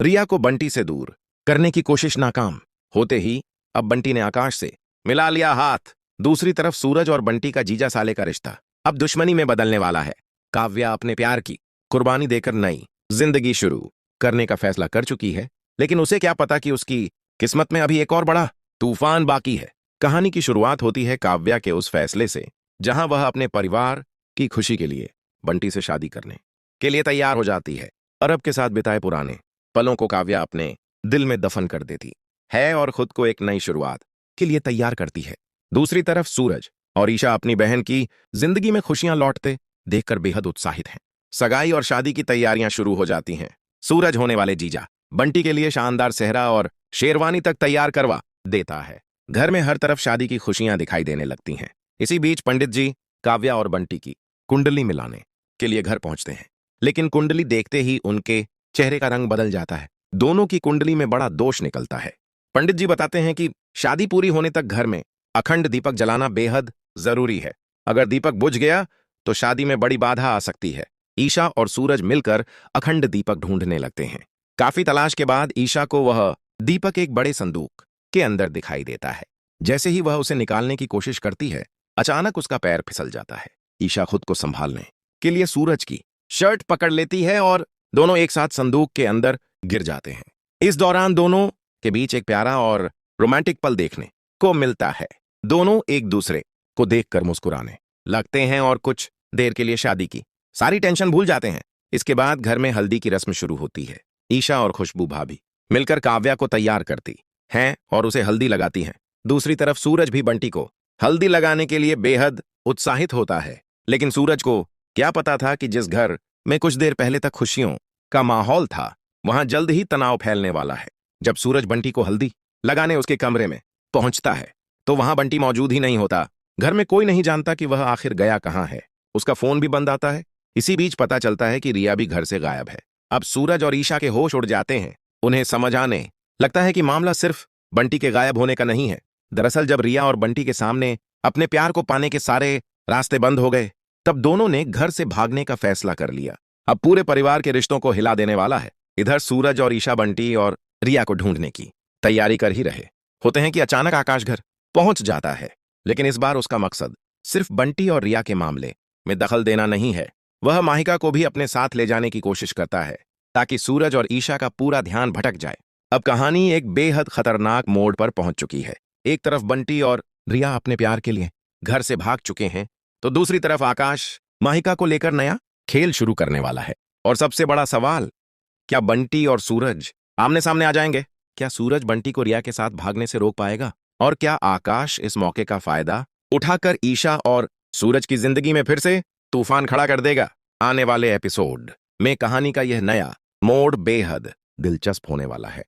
रिया को बंटी से दूर करने की कोशिश नाकाम होते ही अब बंटी ने आकाश से मिला लिया हाथ। दूसरी तरफ सूरज और बंटी का जीजा साले का रिश्ता अब दुश्मनी में बदलने वाला है। काव्या अपने प्यार की कुर्बानी देकर नई जिंदगी शुरू करने का फैसला कर चुकी है, लेकिन उसे क्या पता कि उसकी किस्मत में अभी एक और बड़ा तूफान बाकी है। कहानी की शुरुआत होती है काव्या के उस फैसले से जहां वह अपने परिवार की खुशी के लिए बंटी से शादी करने के लिए तैयार हो जाती है। अरब के साथ बिताए पुराने पलों को काव्या अपने दिल में दफन कर देती है और खुद को एक नई शुरुआत के लिए तैयार करती है। दूसरी तरफ सूरज और ईशा अपनी बहन की जिंदगी में खुशियां लौटते देखकर बेहद उत्साहित हैं। सगाई और शादी की तैयारियां शुरू हो जाती हैं। सूरज होने वाले जीजा बंटी के लिए शानदार सेहरा और शेरवानी तक तैयार करवा देता है। घर में हर तरफ शादी की खुशियां दिखाई देने लगती हैं। इसी बीच पंडित जी काव्या और बंटी की कुंडली मिलाने के लिए घर पहुंचते हैं, लेकिन कुंडली देखते ही उनके चेहरे का रंग बदल जाता है। दोनों की कुंडली में बड़ा दोष निकलता है। पंडित जी बताते हैं कि शादी पूरी होने तक घर में अखंड दीपक जलाना बेहद जरूरी है। अगर दीपक बुझ गया तो शादी में बड़ी बाधा आ सकती है। ईशा और सूरज मिलकर अखंड दीपक ढूंढने लगते हैं। काफी तलाश के बाद ईशा को वह दीपक एक बड़े संदूक के अंदर दिखाई देता है। जैसे ही वह उसे निकालने की कोशिश करती है, अचानक उसका पैर फिसल जाता है। ईशा खुद को संभालने के लिए सूरज की शर्ट पकड़ लेती है और दोनों एक साथ संदूक के अंदर गिर जाते हैं। इस दौरान दोनों के बीच एक प्यारा और रोमांटिक पल देखने को मिलता है। दोनों एक दूसरे को देखकर मुस्कुराने लगते हैं और कुछ देर के लिए शादी की सारी टेंशन भूल जाते हैं। इसके बाद घर में हल्दी की रस्म शुरू होती है। ईशा और खुशबू भाभी मिलकर काव्या को तैयार करती हैं और उसे हल्दी लगाती हैं। दूसरी तरफ सूरज भी बंटी को हल्दी लगाने के लिए बेहद उत्साहित होता है, लेकिन सूरज को क्या पता था कि जिस घर में कुछ देर पहले तक खुशियों का माहौल था, वहां जल्द ही तनाव फैलने वाला है। जब सूरज बंटी को हल्दी लगाने उसके कमरे में पहुंचता है तो वहां बंटी मौजूद ही नहीं होता। घर में कोई नहीं जानता कि वह आखिर गया कहां है। उसका फोन भी बंद आता है। इसी बीच पता चलता है कि रिया भी घर से गायब है। अब सूरज और ईशा के होश उड़ जाते हैं। उन्हें समझ आने लगता है कि मामला सिर्फ बंटी के गायब होने का नहीं है। दरअसल जब रिया और बंटी के सामने अपने प्यार को पाने के सारे रास्ते बंद हो गए, तब दोनों ने घर से भागने का फैसला कर लिया। अब पूरे परिवार के रिश्तों को हिला देने वाला है। इधर सूरज और ईशा बंटी और रिया को ढूंढने की तैयारी कर ही रहे होते हैं कि अचानक आकाश घर पहुंच जाता है। लेकिन इस बार उसका मकसद सिर्फ बंटी और रिया के मामले में दखल देना नहीं है। वह माहिका को भी अपने साथ ले जाने की कोशिश करता है ताकि सूरज और ईशा का पूरा ध्यान भटक जाए। अब कहानी एक बेहद खतरनाक मोड़ पर पहुंच चुकी है। एक तरफ बंटी और रिया अपने प्यार के लिए घर से भाग चुके हैं, तो दूसरी तरफ आकाश माहिका को लेकर नया खेल शुरू करने वाला है। और सबसे बड़ा सवाल, क्या बंटी और सूरज आमने सामने आ जाएंगे? क्या सूरज बंटी को रिया के साथ भागने से रोक पाएगा? और क्या आकाश इस मौके का फायदा उठाकर ईशा और सूरज की जिंदगी में फिर से तूफान खड़ा कर देगा? आने वाले एपिसोड में कहानी का यह नया मोड़ बेहद दिलचस्प होने वाला है।